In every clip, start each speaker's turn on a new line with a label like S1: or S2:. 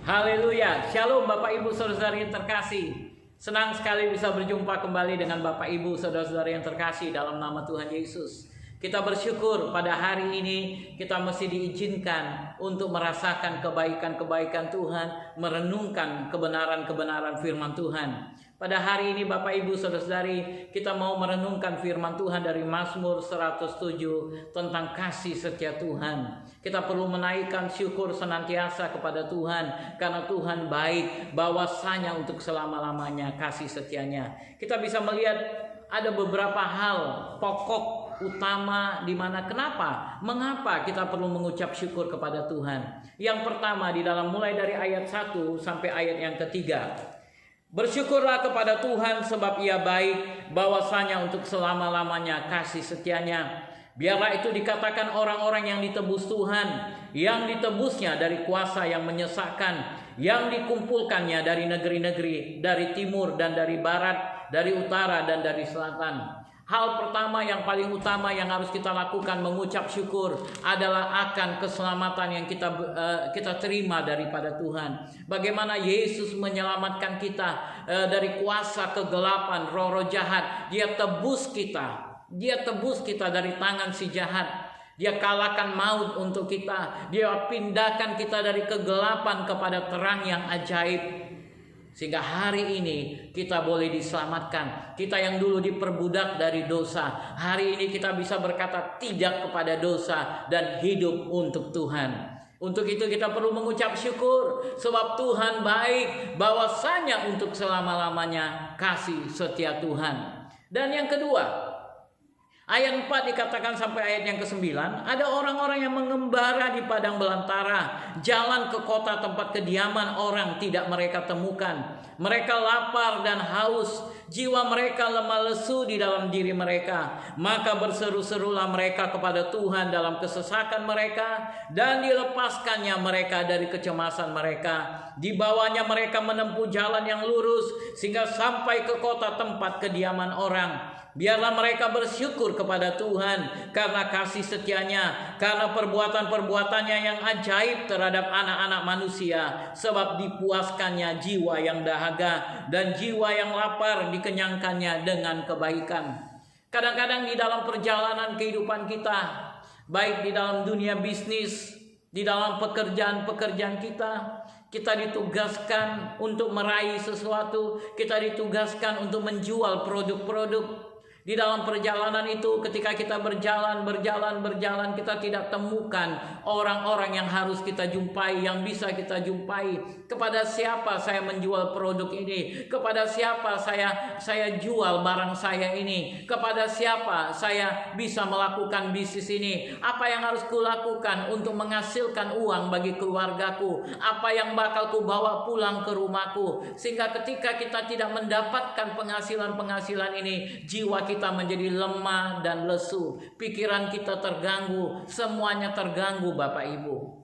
S1: Haleluya. Shalom Bapak Ibu Saudara-saudari yang terkasih. Senang sekali bisa berjumpa kembali dengan Bapak Ibu Saudara-saudari yang terkasih dalam nama Tuhan Yesus. Kita bersyukur pada hari ini kita mesti diizinkan untuk merasakan kebaikan-kebaikan Tuhan, merenungkan kebenaran-kebenaran firman Tuhan. Pada hari ini Bapak Ibu Saudara-saudari, kita mau merenungkan firman Tuhan dari Mazmur 107 tentang kasih setia Tuhan. Kita perlu menaikkan syukur senantiasa kepada Tuhan karena Tuhan baik, bahwasanya untuk selama-lamanya kasih setianya. Kita bisa melihat ada beberapa hal pokok utama di mana mengapa kita perlu mengucap syukur kepada Tuhan. Yang pertama di dalam mulai dari ayat 1 sampai ayat yang ketiga. Bersyukurlah kepada Tuhan sebab Ia baik, bahwasanya untuk selama-lamanya kasih setianya. Biarlah itu dikatakan orang-orang yang ditebus Tuhan, yang ditebusnya dari kuasa yang menyesakkan, yang dikumpulkannya dari negeri-negeri, dari timur dan dari barat, dari utara dan dari selatan. Hal pertama yang paling utama yang harus kita lakukan mengucap syukur adalah akan keselamatan yang kita terima daripada Tuhan. Bagaimana Yesus menyelamatkan kita dari kuasa kegelapan, roh-roh jahat. Dia tebus kita. Dia tebus kita dari tangan si jahat. Dia kalahkan maut untuk kita. Dia pindahkan kita dari kegelapan kepada terang yang ajaib. Sehingga hari ini kita boleh diselamatkan. Kita yang dulu diperbudak dari dosa, hari ini kita bisa berkata tidak kepada dosa dan hidup untuk Tuhan. Untuk itu kita perlu mengucap syukur sebab Tuhan baik, bahwasanya untuk selama-lamanya kasih setia Tuhan. Dan yang kedua, ayat 4 dikatakan sampai ayat yang ke-9, ada orang-orang yang mengembara di padang belantara, jalan ke kota tempat kediaman orang tidak mereka temukan. Mereka lapar dan haus, jiwa mereka lemah lesu di dalam diri mereka. Maka berseru-serulah mereka kepada Tuhan dalam kesesakan mereka, dan dilepaskannya mereka dari kecemasan mereka. Dibawanya mereka menempuh jalan yang lurus, sehingga sampai ke kota tempat kediaman orang. Biarlah mereka bersyukur kepada Tuhan karena kasih setianya, karena perbuatan-perbuatannya yang ajaib terhadap anak-anak manusia. Sebab dipuaskannya jiwa yang dahaga dan jiwa yang lapar dikenyangkannya dengan kebaikan. Kadang-kadang di dalam perjalanan kehidupan kita, baik di dalam dunia bisnis, di dalam pekerjaan-pekerjaan kita ditugaskan untuk meraih sesuatu, kita ditugaskan untuk menjual produk-produk. Di dalam perjalanan itu ketika kita berjalan, kita tidak temukan orang-orang yang harus kita jumpai, yang bisa kita jumpai. Kepada siapa saya menjual produk ini? Kepada siapa saya jual barang saya ini? Kepada siapa saya bisa melakukan bisnis ini? Apa yang harus kulakukan untuk menghasilkan uang bagi keluargaku? Apa yang bakal kubawa pulang ke rumahku? Sehingga ketika kita tidak mendapatkan penghasilan ini, jiwa kita menjadi lemah dan lesu, pikiran kita terganggu, semuanya terganggu Bapak Ibu.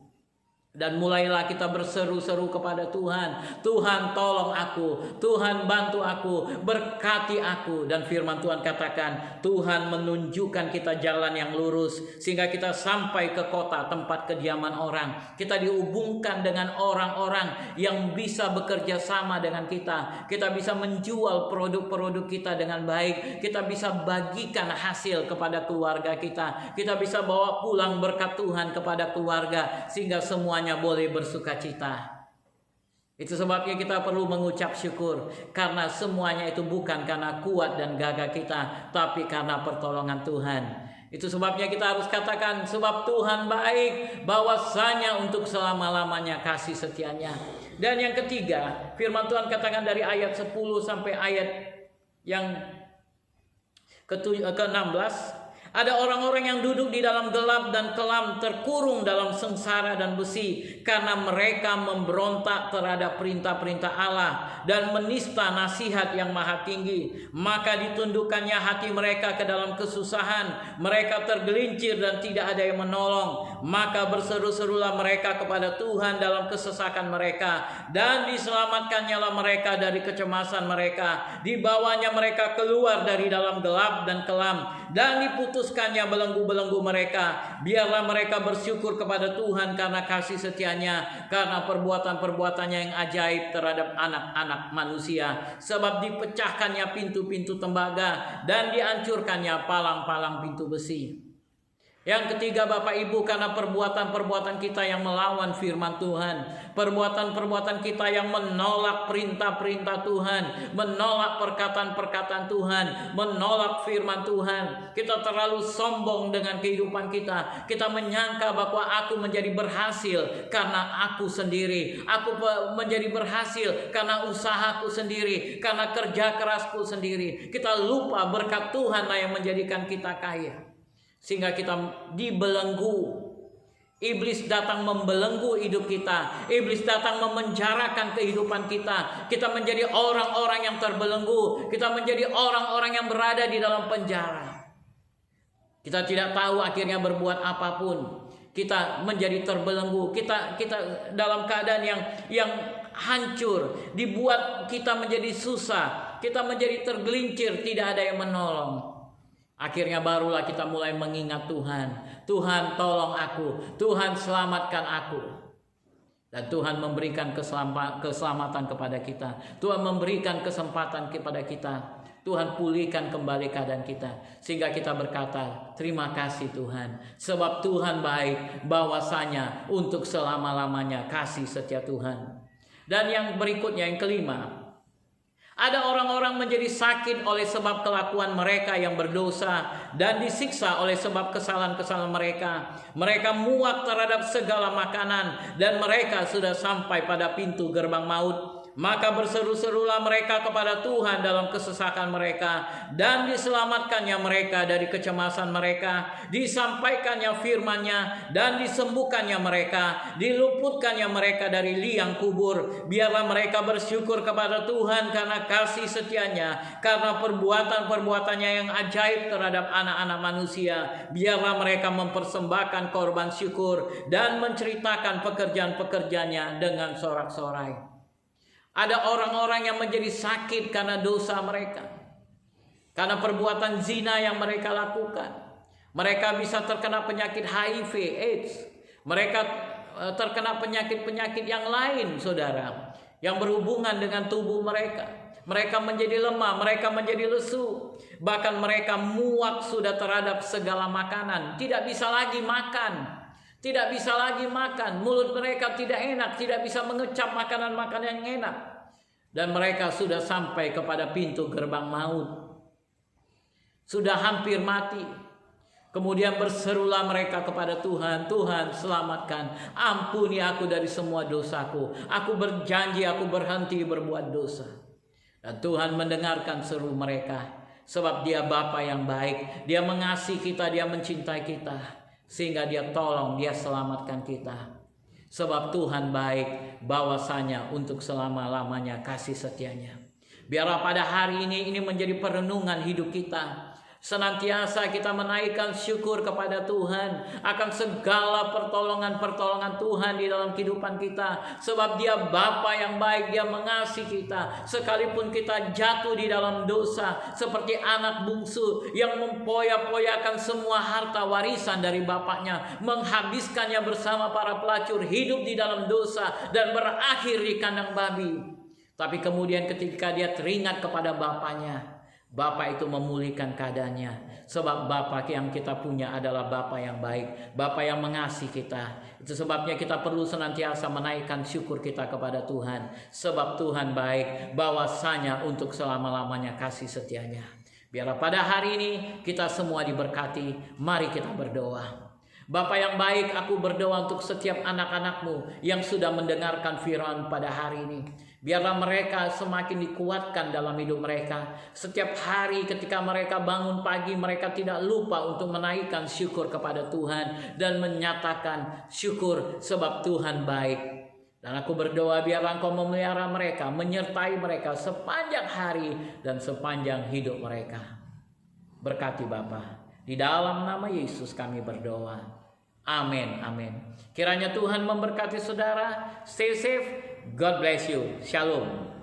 S1: Dan mulailah kita berseru-seru kepada Tuhan. Tuhan tolong aku, Tuhan bantu aku, berkati aku. Dan firman Tuhan katakan, Tuhan menunjukkan kita jalan yang lurus, sehingga kita sampai ke kota tempat kediaman orang. Kita dihubungkan dengan orang-orang yang bisa bekerja sama dengan kita. Kita bisa menjual produk-produk kita dengan baik. Kita bisa bagikan hasil kepada keluarga kita. Kita bisa bawa pulang berkat Tuhan kepada keluarga, sehingga semuanya boleh bersuka cita. Itu sebabnya kita perlu mengucap syukur, karena semuanya itu bukan karena kuat dan gagah kita, tapi karena pertolongan Tuhan. Itu sebabnya kita harus katakan, sebab Tuhan baik, bahwasanya untuk selama-lamanya kasih setianya. Dan yang ketiga, firman Tuhan katakan dari ayat 10 sampai ayat yang ke-16, ada orang-orang yang duduk di dalam gelap dan kelam, terkurung dalam sengsara dan besi, karena mereka memberontak terhadap perintah-perintah Allah dan menista nasihat yang maha tinggi. Maka ditundukkannya hati mereka ke dalam kesusahan, mereka tergelincir dan tidak ada yang menolong. Maka berseru-serulah mereka kepada Tuhan dalam kesesakan mereka, dan diselamatkannya mereka dari kecemasan mereka. Dibawanya mereka keluar dari dalam gelap dan kelam, dan diputuskannya belenggu-belenggu mereka. Biarlah mereka bersyukur kepada Tuhan karena kasih setianya, karena perbuatan-perbuatannya yang ajaib terhadap anak-anak manusia. Sebab dipecahkannya pintu-pintu tembaga, dan dihancurkannya palang-palang pintu besi. Yang ketiga, Bapak Ibu, karena perbuatan-perbuatan kita yang melawan firman Tuhan, perbuatan-perbuatan kita yang menolak perintah-perintah Tuhan, menolak perkataan-perkataan Tuhan, menolak firman Tuhan. Kita terlalu sombong dengan kehidupan kita. Kita menyangka bahwa aku menjadi berhasil karena aku sendiri. Aku menjadi berhasil karena usahaku sendiri, karena kerja kerasku sendiri. Kita lupa berkat Tuhanlah yang menjadikan kita kaya. Sehingga kita dibelenggu. Iblis datang membelenggu hidup kita. Iblis datang memenjarakan kehidupan kita. Kita menjadi orang-orang yang terbelenggu. Kita menjadi orang-orang yang berada di dalam penjara. Kita tidak tahu akhirnya berbuat apapun. Kita menjadi terbelenggu. Kita dalam keadaan yang hancur. Dibuat kita menjadi susah. Kita menjadi tergelincir. Tidak ada yang menolong. Akhirnya barulah kita mulai mengingat Tuhan. Tuhan tolong aku. Tuhan selamatkan aku. Dan Tuhan memberikan keselamatan kepada kita. Tuhan memberikan kesempatan kepada kita. Tuhan pulihkan kembali keadaan kita. Sehingga kita berkata, terima kasih Tuhan. Sebab Tuhan baik, bahwasanya untuk selama-lamanya kasih setia Tuhan. Dan yang berikutnya, yang kelima, ada orang-orang menjadi sakit oleh sebab kelakuan mereka yang berdosa, dan disiksa oleh sebab kesalahan-kesalahan mereka. Mereka muak terhadap segala makanan, dan mereka sudah sampai pada pintu gerbang maut. Maka berseru-serulah mereka kepada Tuhan dalam kesesakan mereka, dan diselamatkannya mereka dari kecemasan mereka. Disampaikannya firman-Nya, dan disembuhkannya mereka. Diluputkannya mereka dari liang kubur. Biarlah mereka bersyukur kepada Tuhan karena kasih setianya, karena perbuatan-perbuatannya yang ajaib terhadap anak-anak manusia. Biarlah mereka mempersembahkan korban syukur dan menceritakan pekerjaan-pekerjaannya dengan sorak-sorai. Ada orang-orang yang menjadi sakit karena dosa mereka, karena perbuatan zina yang mereka lakukan. Mereka bisa terkena penyakit HIV, AIDS. Mereka terkena penyakit-penyakit yang lain, saudara, yang berhubungan dengan tubuh mereka. Mereka menjadi lemah, mereka menjadi lesu. Bahkan mereka muak sudah terhadap segala makanan. Tidak bisa lagi makan. Tidak bisa lagi makan, mulut mereka tidak enak, tidak bisa mengecap makanan-makanan yang enak. Dan mereka sudah sampai kepada pintu gerbang maut. Sudah hampir mati. Kemudian berserulah mereka kepada Tuhan, Tuhan selamatkan, ampuni aku dari semua dosaku. Aku berjanji, aku berhenti berbuat dosa. Dan Tuhan mendengarkan seru mereka. Sebab Dia Bapa yang baik, Dia mengasihi kita, Dia mencintai kita. Sehingga Dia tolong, Dia selamatkan kita. Sebab Tuhan baik, bahwasanya untuk selama-lamanya kasih setianya. Biarlah pada hari ini menjadi perenungan hidup kita. Senantiasa kita menaikkan syukur kepada Tuhan akan segala pertolongan-pertolongan Tuhan di dalam kehidupan kita. Sebab Dia Bapa yang baik, Dia mengasihi kita. Sekalipun kita jatuh di dalam dosa, seperti anak bungsu yang mempoya-poyakan semua harta warisan dari bapaknya, menghabiskannya bersama para pelacur, hidup di dalam dosa dan berakhir di kandang babi. Tapi kemudian ketika dia teringat kepada bapaknya, Bapa itu memulihkan keadaannya. Sebab Bapa yang kita punya adalah Bapa yang baik, Bapa yang mengasihi kita. Itu sebabnya kita perlu senantiasa menaikkan syukur kita kepada Tuhan. Sebab Tuhan baik, bahwasanya untuk selama-lamanya kasih setianya. Biarlah pada hari ini kita semua diberkati. Mari kita berdoa. Bapa yang baik, aku berdoa untuk setiap anak-anak-Mu yang sudah mendengarkan firman pada hari ini. Biarlah mereka semakin dikuatkan dalam hidup mereka. Setiap hari ketika mereka bangun pagi, mereka tidak lupa untuk menaikkan syukur kepada Tuhan dan menyatakan syukur sebab Tuhan baik. Dan aku berdoa biarlah Engkau memelihara mereka, menyertai mereka sepanjang hari dan sepanjang hidup mereka. Berkati Bapa. Di dalam nama Yesus kami berdoa. Amin, amin. Kiranya Tuhan memberkati saudara. Stay safe. God bless you. Shalom.